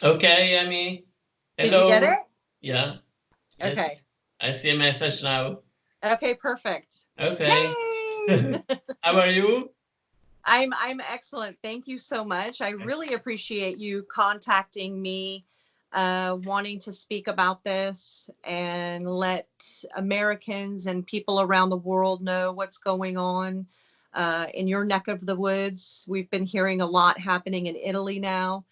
Okay, Amy. Did you get Hello. it? Yeah. Okay. I see a message now. Okay, perfect. Okay. Yay! How are you? I'm excellent. Thank you so much. I really appreciate you contacting me, wanting to speak about this and let Americans and people around the world know what's going on in your neck of the woods. We've been hearing a lot happening in Italy now.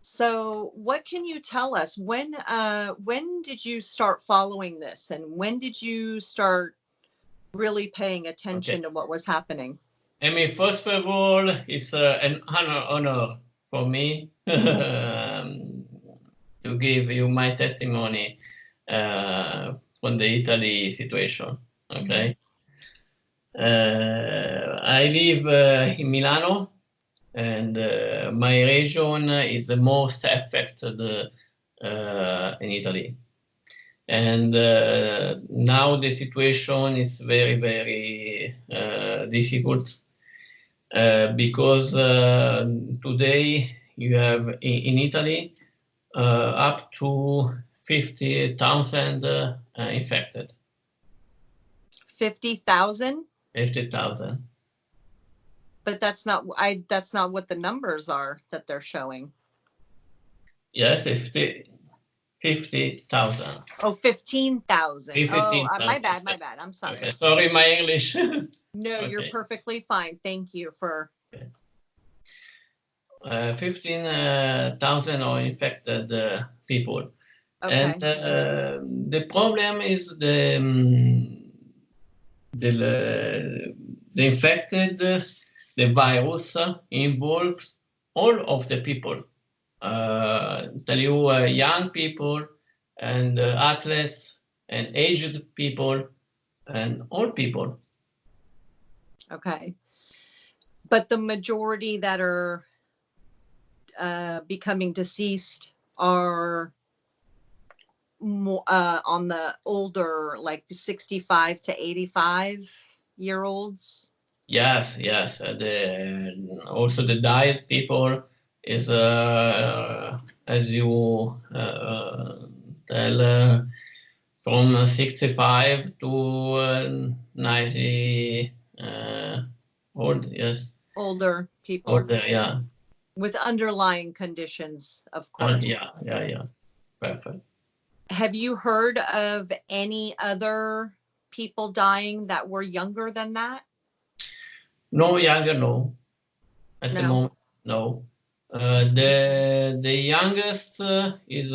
So, what can you tell us? When did you start following this, and when did you start really paying Okay. attention to what was happening? Amy, first of all, it's an honor for me to give you my testimony from the Italy situation. Okay. I live in Milano, and my region is the most affected in Italy. And now the situation is very, very difficult because today you have in Italy up to 50,000 infected. 50,000? 50,000. But that's not what the numbers are that they're showing. Yes, 50,000. Oh, 15,000. Oh, 15,000. my bad, my bad. I'm sorry. Okay, sorry, my English. No, you're Okay. perfectly fine. Thank you for 15,000 are infected people. okay. And the problem is the infected, the virus involves all of the people. Tell you young people and athletes and aged people and old people. Okay. But the majority that are becoming deceased are more on the older, like 65 to 85-year-olds. Yes, yes. Also the diet people is as you tell from 65 to 90 old. Yes, Older people older. Yeah, with underlying conditions, of course. yeah, yeah, yeah. Perfect. Have you heard of any other people dying that were younger than that? No younger, no. At the No. moment, no. The youngest is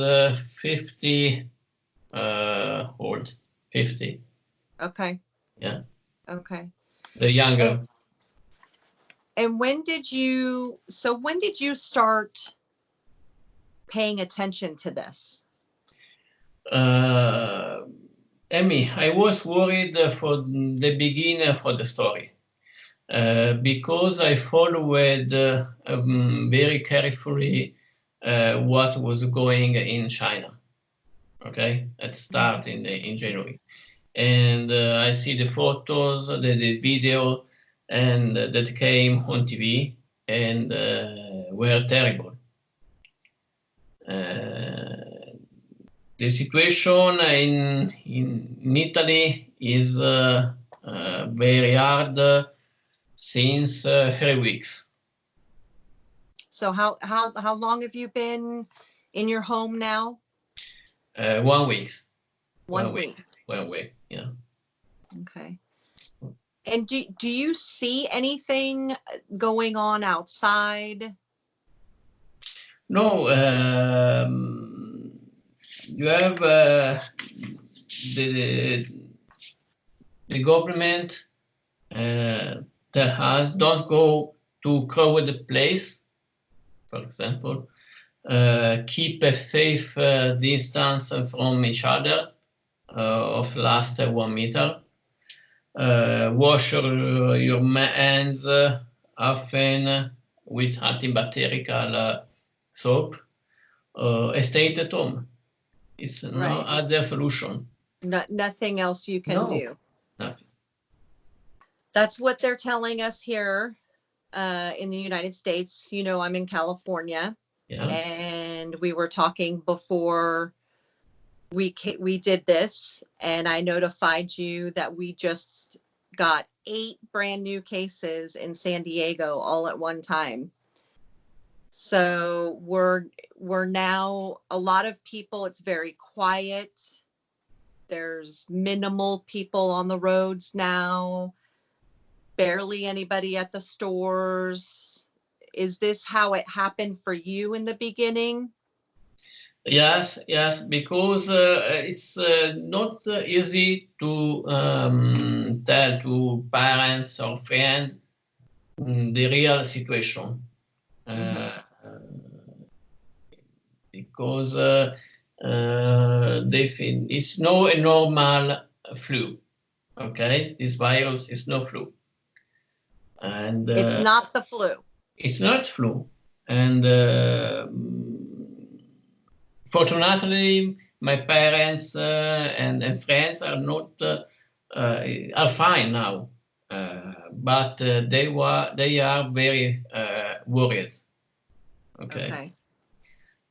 50 old. 50. Okay. Yeah, Okay. the And younger. when did you start paying attention to this? Uh, Emmy, I was worried for the beginning for the story because I followed very carefully what was going in China. Okay, at start in January, and I see the photos, the video, and that came on TV and were terrible. Uh, the situation in Italy is very hard since 3 weeks. So how long have you been in your home now? 1 week. 1 1 week. week. 1 week. Yeah. Okay. And do you see anything going on outside? No, you have the the government tell us don't go to crowded place, for example. Keep a safe distance from each other of last 1 meter. Wash your hands often with antibacterial soap. Stay at home. It's no Right. other solution. Nothing else you can No, do. nothing. That's what they're telling us here in the United States. I'm in California. Yeah. And we were talking before we did this, and I notified you that we just got 8 brand new cases in San Diego all at one time. So we're now, a lot of people, it's very quiet. There's minimal people on the roads now, barely anybody at the stores. Is this how it happened for you in the beginning? Yes, yes, because it's not easy to tell to parents or friends the real situation. Because they think it's no a normal flu. Okay, this virus is no flu, and It's not the flu. it's not flu. And fortunately, my parents and friends are not are fine now, but they are very worried. Okay.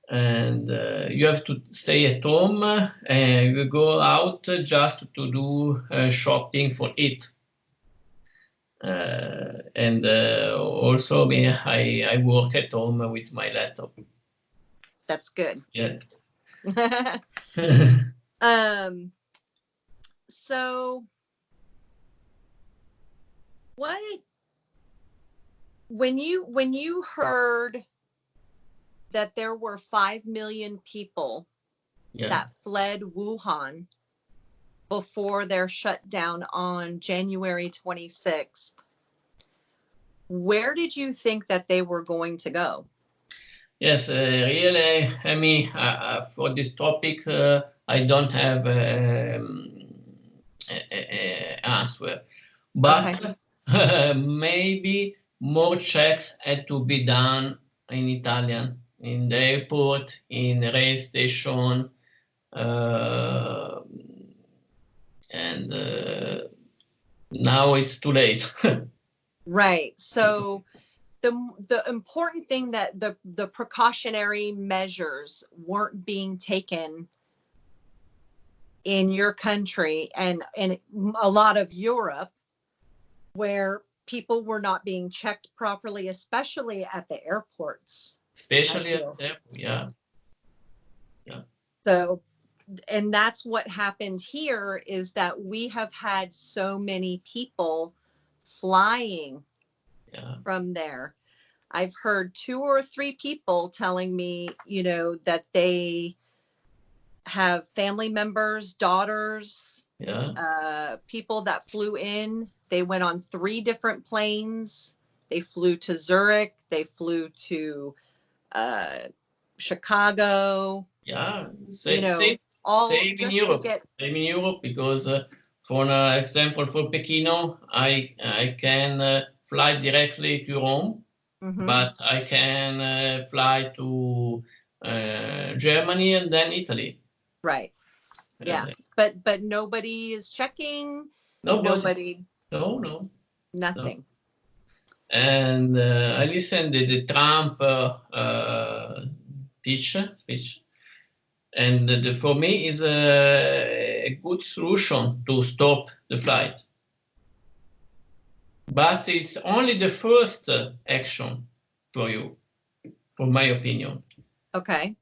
And you have to stay at home, and you go out just to do shopping for it. And also me, I work at home with my laptop. That's good. Yeah. So what, when you heard that there were 5 million people that fled Wuhan before their shutdown on January 26th, where did you think that they were going to go? Yes, really, I mean, for this topic, I don't have answer, but maybe more checks had to be done in Italian, in the airport, in the rail station, and now it's too late. Right. So the important thing, that the precautionary measures weren't being taken in your country and a lot of Europe, where people were not being checked properly, especially at the airports. Especially at the airport, yeah. So, and that's what happened here, is that we have had so many people flying from there. I've heard 2 or 3 people telling me, that they have family members, daughters, people that flew in. They went on 3 different planes. They flew to Zurich. They flew to Chicago. Yeah, same in Europe. Same in Europe, because for example, for Pekino, I can fly directly to Rome, but I can fly to Germany and then Italy. Right. Yeah. But nobody is checking. Nobody. No. Nothing. No. And I listened to the Trump speech, and for me is a good solution to stop the flight. But it's only the first action for you, for my opinion. Okay.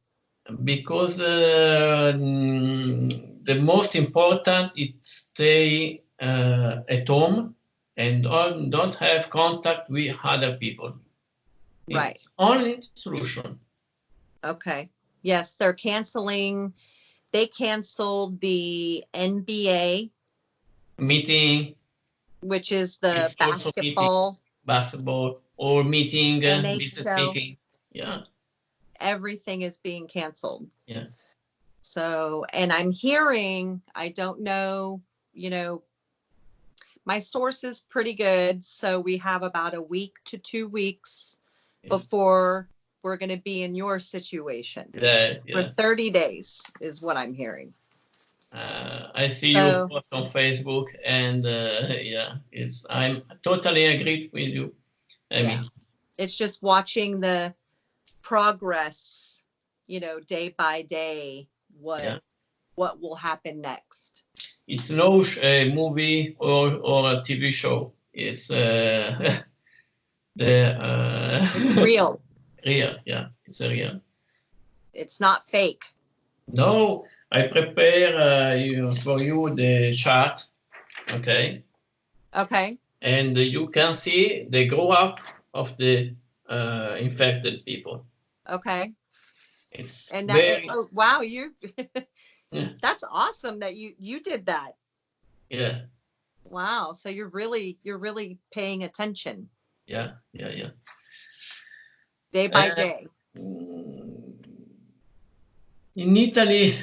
Because the most important is stay at home and don't have contact with other people. Right. It's only solution. Okay. Yes, they canceled the NBA meeting, which is the basketball or meeting, business meeting. Yeah. Everything is being canceled. Yeah. So, and I'm hearing, I don't know, my source is pretty good. So we have about a week to 2 weeks before we're going to be in your situation. For 30 days is what I'm hearing. I see you post on Facebook, and I'm totally agreed with you. I mean, it's just watching the progress, day by day, Yeah. what will happen next? It's no movie or a TV show. It's It's real. real. Yeah, it's a real. It's not fake. No, I prepare for you the chart, okay? Okay. And you can see the grow up of the infected people. Okay. It's And very oh wow, yeah, that's awesome that you did that. yeah, Wow. So you're really paying attention yeah, yeah, yeah. day by day. In Italy,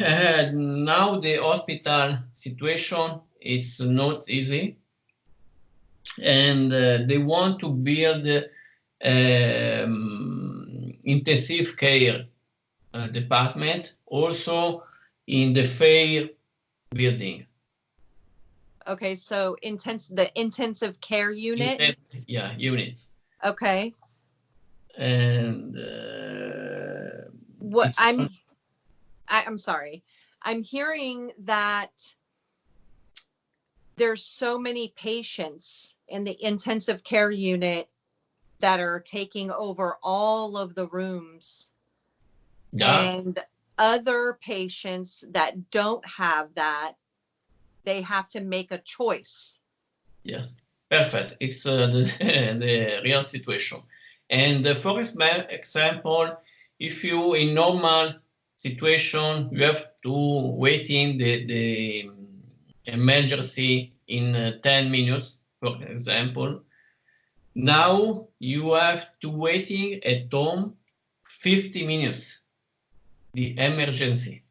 now the hospital situation is not easy, and they want to build intensive care department also in the fair building. Okay, so the intensive care unit. Yeah, units. Okay. And What it's I'm sorry. I'm hearing that there's so many patients in the intensive care unit that are taking over all of the rooms, yeah, and other patients that don't have that, they have to make a choice. yes, perfect. It's the real situation. And for example, if you in normal situation you have to waiting the emergency in 10 minutes, for example. Now you have to waiting at home 50 minutes, the emergency.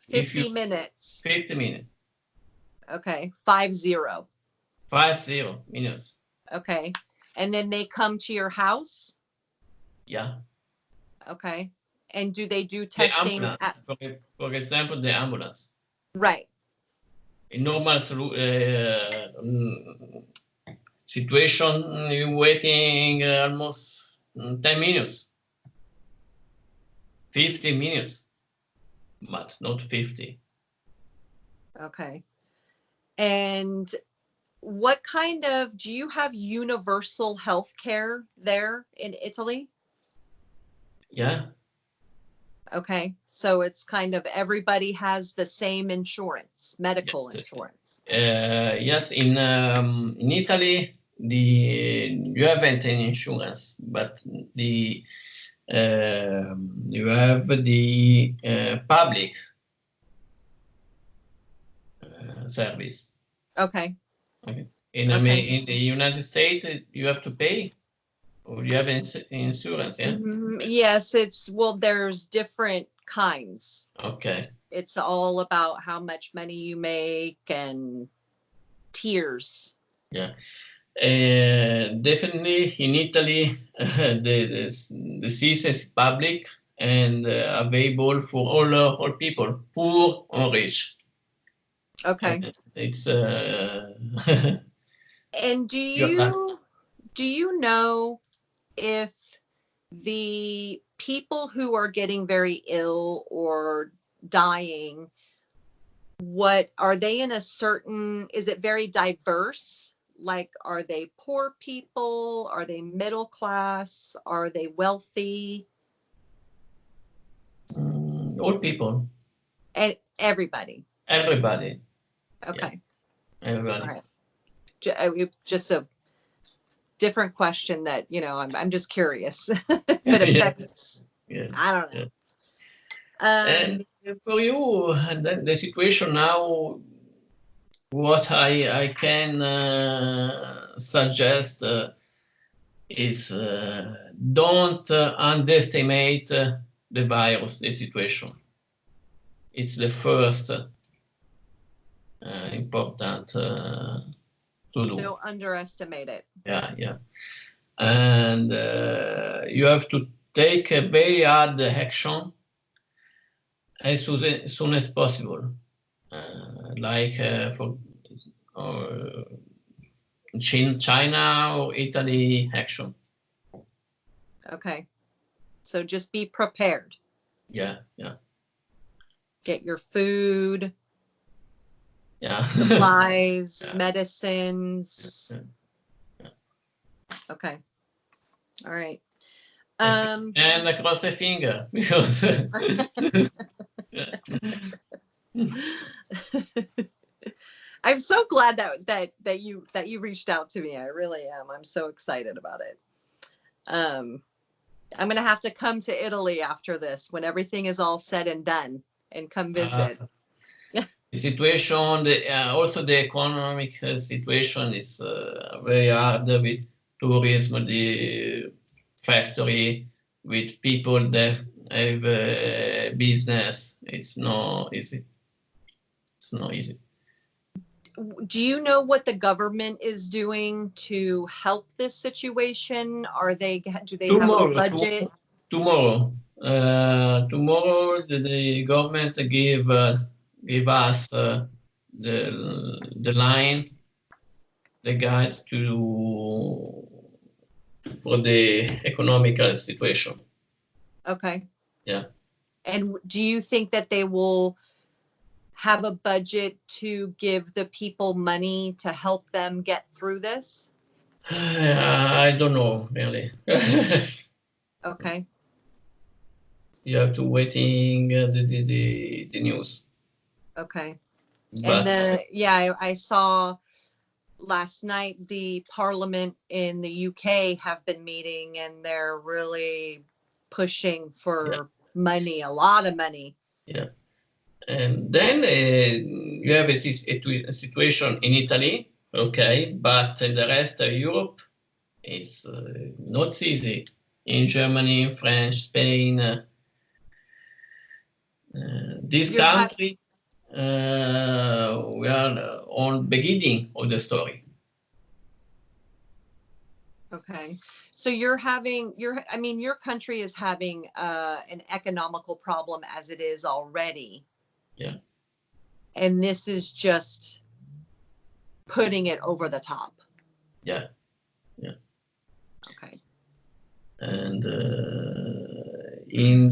50 minutes. 50 minutes, Okay. 50. 50 minutes. Okay. And then they come to your house. Yeah. Okay. And do they do The testing ambulance, for example, the ambulance. right? In normal situation, you waiting almost 10 minutes, 50 minutes, but not 50. Okay. And do you have universal health care there in Italy? Yeah. Okay. So it's kind of everybody has the same insurance, medical Yes. insurance. Yes, in Italy, you haven't any insurance, but you have the public service. Okay. Okay. Okay. In the United States, you have to pay, or you have insurance. Yeah. Yes, there's different kinds. Okay. It's all about how much money you make and tiers. Yeah. Definitely in Italy, the system is public and available for all people, poor or rich. Okay. It's And you're do you know if the people who are getting very ill or dying, what are they in is it very diverse? Like, are they poor people? Are they middle class? Are they wealthy? all people, And everybody. everybody. Okay. Yeah, everybody. All right. Just a different question that, I'm just curious if it affects, Yeah. I don't know. And for you, the situation now, what I can suggest is don't underestimate the virus, the situation. It's the first important to do. Don't underestimate it. Yeah, yeah. And you have to take a very hard action as soon as possible. Like for China or Italy action. Okay. So just be prepared. Yeah, yeah, Get your food, yeah. supplies, Yeah. medicines. Yeah. Okay. All right. And across the finger because I'm so glad that you reached out to me. I really am. I'm so excited about it. I'm gonna have to come to Italy after this when everything is all said and done and come visit. the situation, also the economic situation is very hard with tourism, the factory, with people that have business. It's not easy. It's not easy. Do you know what the government is doing to help this situation? Do they have a budget? Tomorrow, the government give us the line, the guide for the economical situation. Okay. Yeah. And do you think that they will have a budget to give the people money to help them get through this? I don't know really. Okay. You have to waiting the news. Okay. But And I saw last night the parliament in the UK have been meeting and they're really pushing for money, a lot of money. yeah. And then you have a situation in Italy, okay, but in the rest of Europe, it's not easy. In Germany, France, Spain, this country, we are on beginning of the story. Okay. So your country is having an economical problem as it is already. Yeah. And this is just putting it over the top. Yeah. Yeah. Okay. And in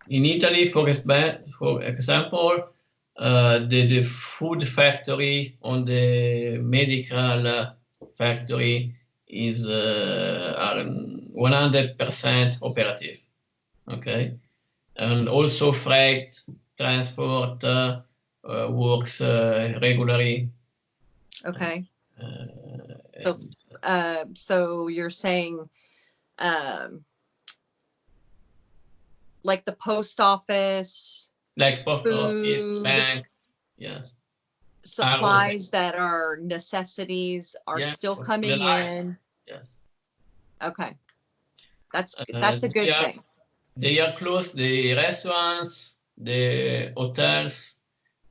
Italy, for example, the food factory on the medical factory is are 100% operative. Okay, and also freight transport works regularly. Okay. So, so you're saying, like the post office, like post office, food, bank, yes. supplies that are necessities are still coming in. Yes. Okay. That's a good thing. They are closed the restaurants, the hotels,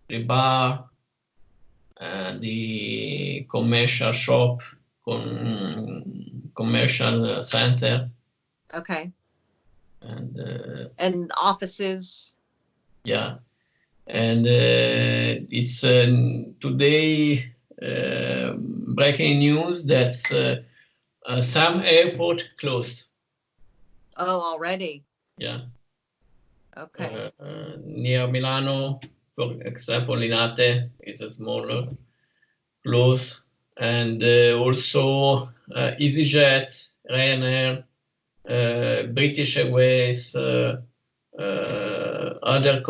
the bar, and the commercial shop, commercial center. Okay. And offices. Yeah. And it's today breaking news that some airport closed. Oh, already. Yeah. Okay. Near Milano, for example, Linate is a smaller close, and also EasyJet, Ryanair, British Airways, other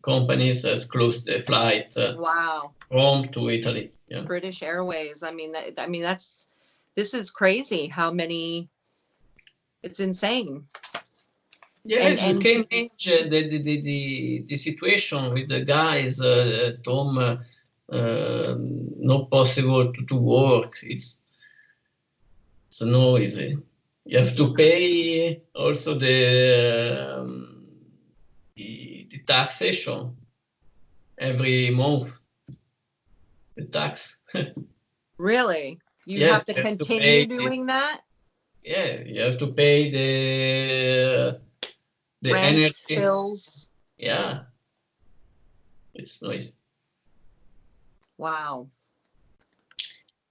companies has closed the flight. Wow. Rome to Italy. Yeah. British Airways. This is crazy how many. It's insane. Yes, you can manage the situation with the guys, Tom, not possible to work. It's no easy. You have to pay also the taxation every month. The tax. Really? You Yes, have to continue doing that? Yeah, you have to pay the Rent, energy bills. Yeah, it's noisy. Wow.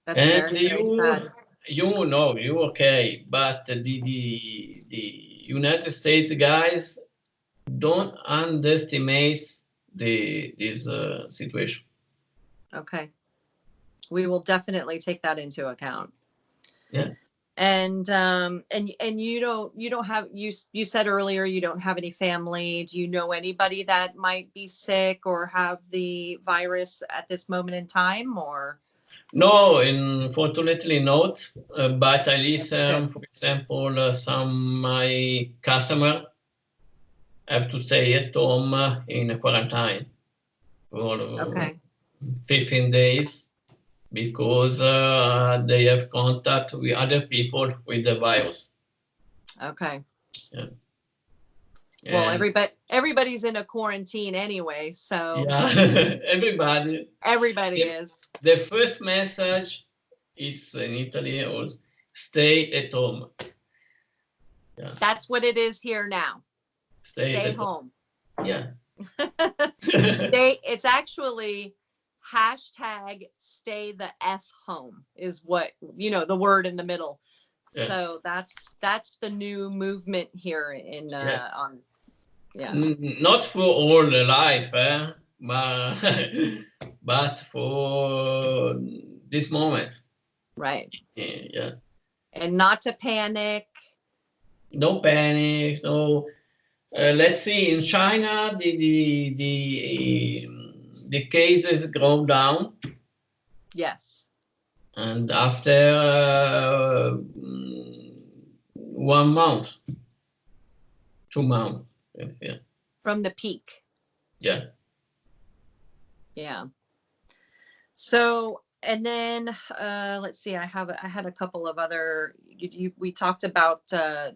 That's very, very sad. you okay, but the United States guys don't underestimate this situation. Okay. We will definitely take that into account. Yeah. And you don't have, you said earlier you don't have any family. Do you know anybody that might be sick or have the virus at this moment in time, or? No, unfortunately not. But I That's good. listen, for example, some my customer have to stay at home in quarantine for Okay. 15 days because they have contact with other people with the virus. Okay. Yeah. Well, And everybody's in a quarantine anyway, so yeah, everybody. everybody The, is. the first message it's in Italy was stay at home. Yeah, That's what it is here now. stay Stay at home. home. Yeah. Stay. It's actually hashtag stay the F home is what, the word in the middle. Yeah. So that's the new movement here in Yes. on, yeah. Not for all the life, but but for this moment. Right. Yeah. And not to panic. No panic. No. Let's see. In China, the cases go down, Yes. and after 1 month, 2 months. Yeah. From the peak. Yeah. Yeah. So, and then let's see, I had a couple of other, we talked about your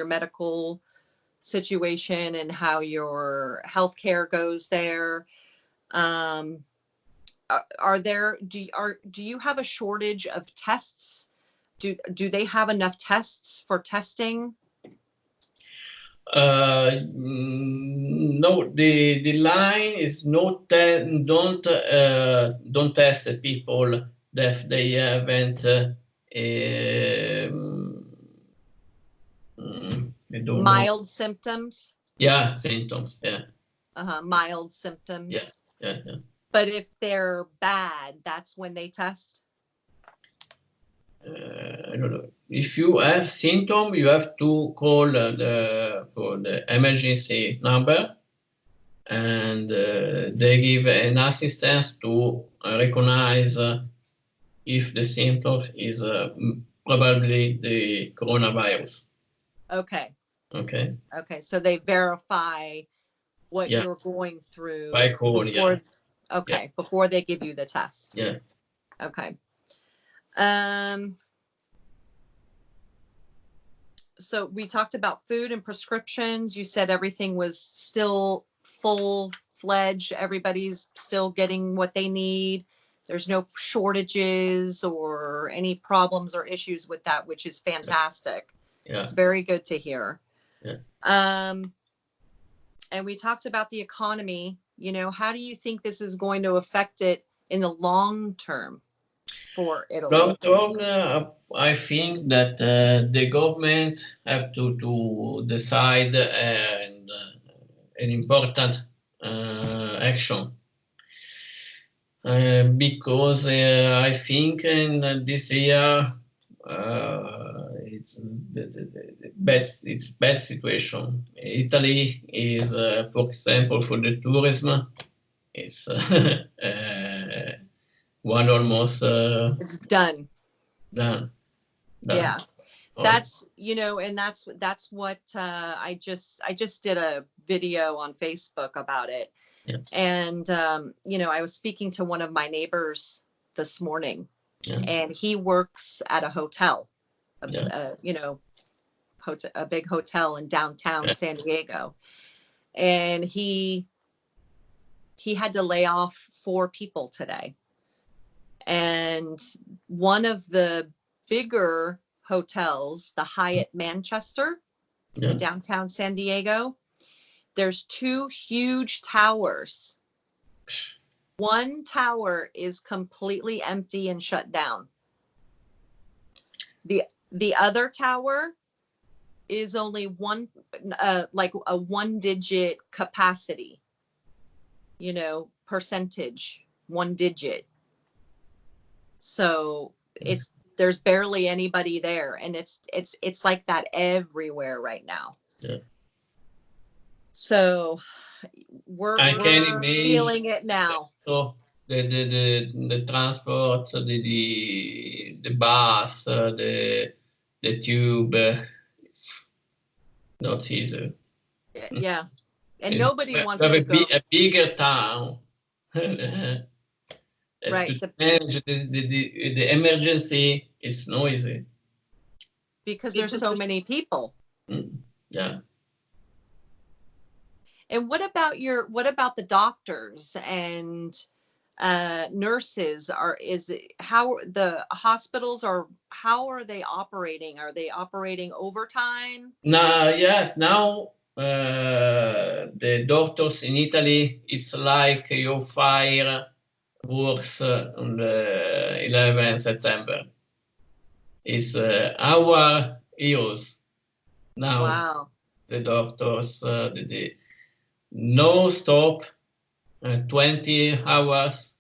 medical situation and how your healthcare goes there. Do you have a shortage of tests? Do they have enough tests for testing? No, the line is not don't test the people that they haven't I don't know. Mild symptoms? Yeah, symptoms. Yeah, Mild yeah, symptoms. yeah, yeah. But if they're bad, that's when they test? I don't know. If you have symptom, you have to call for the emergency number, and they give an assistance to recognize if the symptom is probably the coronavirus. Okay. Okay. Okay. So they verify what Yeah. you're going through By call. Yeah. okay, before they give you the test. Yeah. Okay. So we talked about food and prescriptions. You said everything was still full-fledged. Everybody's still getting what they need. There's no shortages or any problems or issues with that, which is fantastic. Yeah. It's very good to hear. Yeah. And we talked about the economy. How do you think this is going to affect it in the long term for Italy? Long term, I think that the government have to decide an important action. Because I think in this year it's the bad situation. Italy is, for example, for the tourism, it's one almost It's done. done. Yeah. Oh, That's, and that's what I just did a video on Facebook about it. yeah, And I was speaking to one of my neighbors this morning, yeah, and he works at a hotel, yeah, a big hotel in downtown yeah, San Diego. And he had to lay off 4 people today. And one of the bigger hotels, the Hyatt Manchester yeah. in downtown San Diego, there's 2 huge towers. One tower is completely empty and shut down. The other tower is only one, like a 1-digit capacity, you know, percentage, 1 digit. So there's barely anybody there, and it's like that everywhere right now. Yeah. So we're imagine feeling it now. So the transport, the bus, the tube, it's not easy. Yeah. And It's nobody wants to go. a bigger town. Right. To manage the emergency, it's noisy. Because there's so many people. Yeah. And what about the doctors and nurses? How the hospitals how are they operating? Are they operating overtime? Yes, now the doctors in Italy, it's like your fire works on the 11th September. It's our heroes now. Wow. The doctors, the no stop, 20 hours.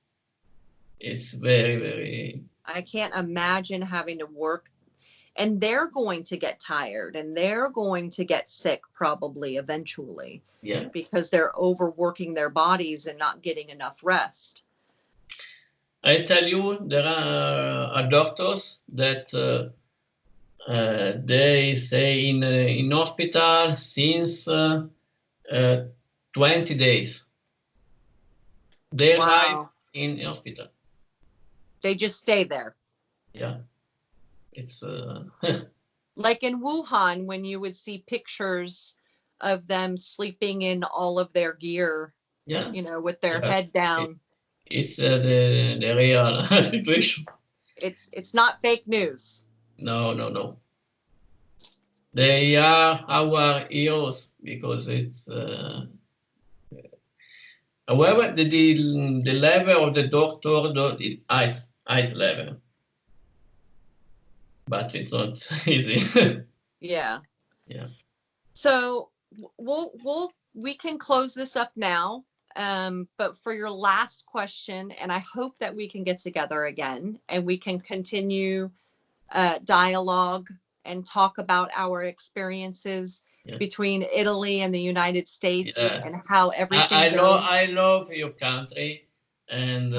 It's very, very. I can't imagine having to work, and they're going to get tired and they're going to get sick probably eventually. Yeah. Because they're overworking their bodies and not getting enough rest. I tell you, there are doctors that they stay in hospital since 20 days. Their life in hospital. They just stay there. Yeah. It's like in Wuhan, when you would see pictures of them sleeping in all of their gear, yeah, you know, with their head down. It's the real situation. It's not fake news. No. They are our heroes because it's. However, the level of the doctor, high level, but it's not easy. Yeah. Yeah. So we can close this up now. But for your last question, and I hope that we can get together again and we can continue dialogue and talk about our experiences between Italy and the United States and how everything goes. I love your country, and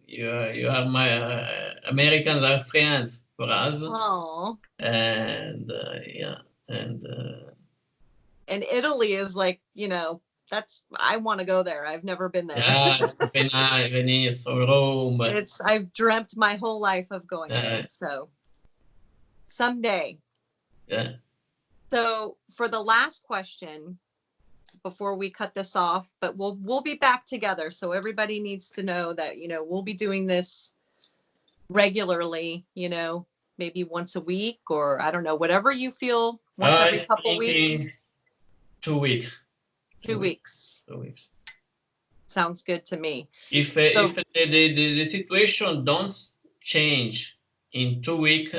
you are my Americans are friends for us. Aww. And and Italy is like, you know, I want to go there. I've never been there. Yeah, Venice or Rome. I've dreamt my whole life of going there. So someday. Yeah. So for the last question, before we cut this off, but we'll be back together. So everybody needs to know that, you know, we'll be doing this regularly, you know, maybe once a week, or I don't know, whatever you feel, once every couple weeks. 2 weeks. 2 weeks. 2 weeks. Sounds good to me. If the situation don't change in 2 weeks,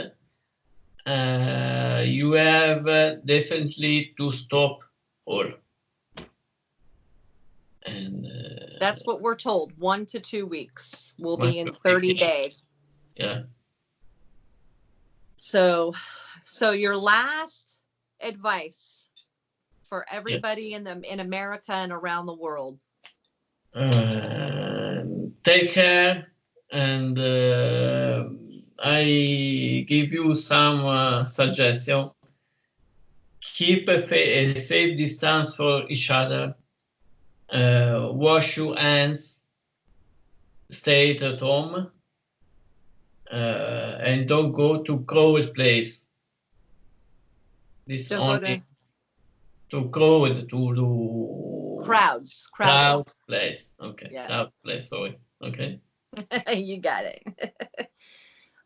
you have definitely to stop all. And that's what we're told. 1 to 2 weeks. We'll be in 30 days. Yeah. So your last advice for everybody in America and around the world. Take care, and I give you some suggestion. Keep a safe distance for each other. Wash your hands. Stay at home, and don't go to crowded place. This don't only to crowd to crowds place. Okay. Yeah. Crowd place. Sorry. Okay. You got it.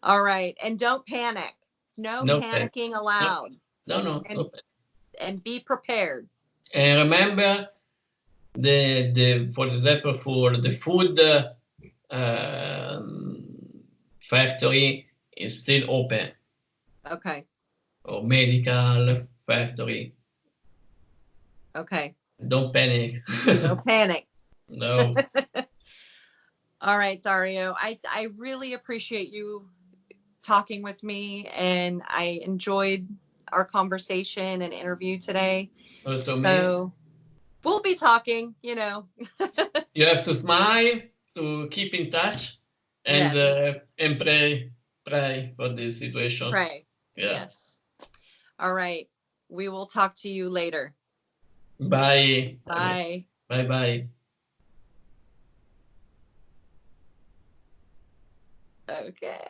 All right, and don't panic. No panicking allowed. No. And be prepared. And remember, for example, for the food factory, is still open, Okay. or medical, factory. Okay. Don't panic. No panic. No. All right, Dario. I really appreciate you talking with me, and I enjoyed our conversation and interview today. Also me. So we'll be talking, you know. You have to smile, to keep in touch, and Yes. and pray for this situation. Pray. Yeah. Yes. All right. We will talk to you later. Bye. Bye. Bye bye. Okay.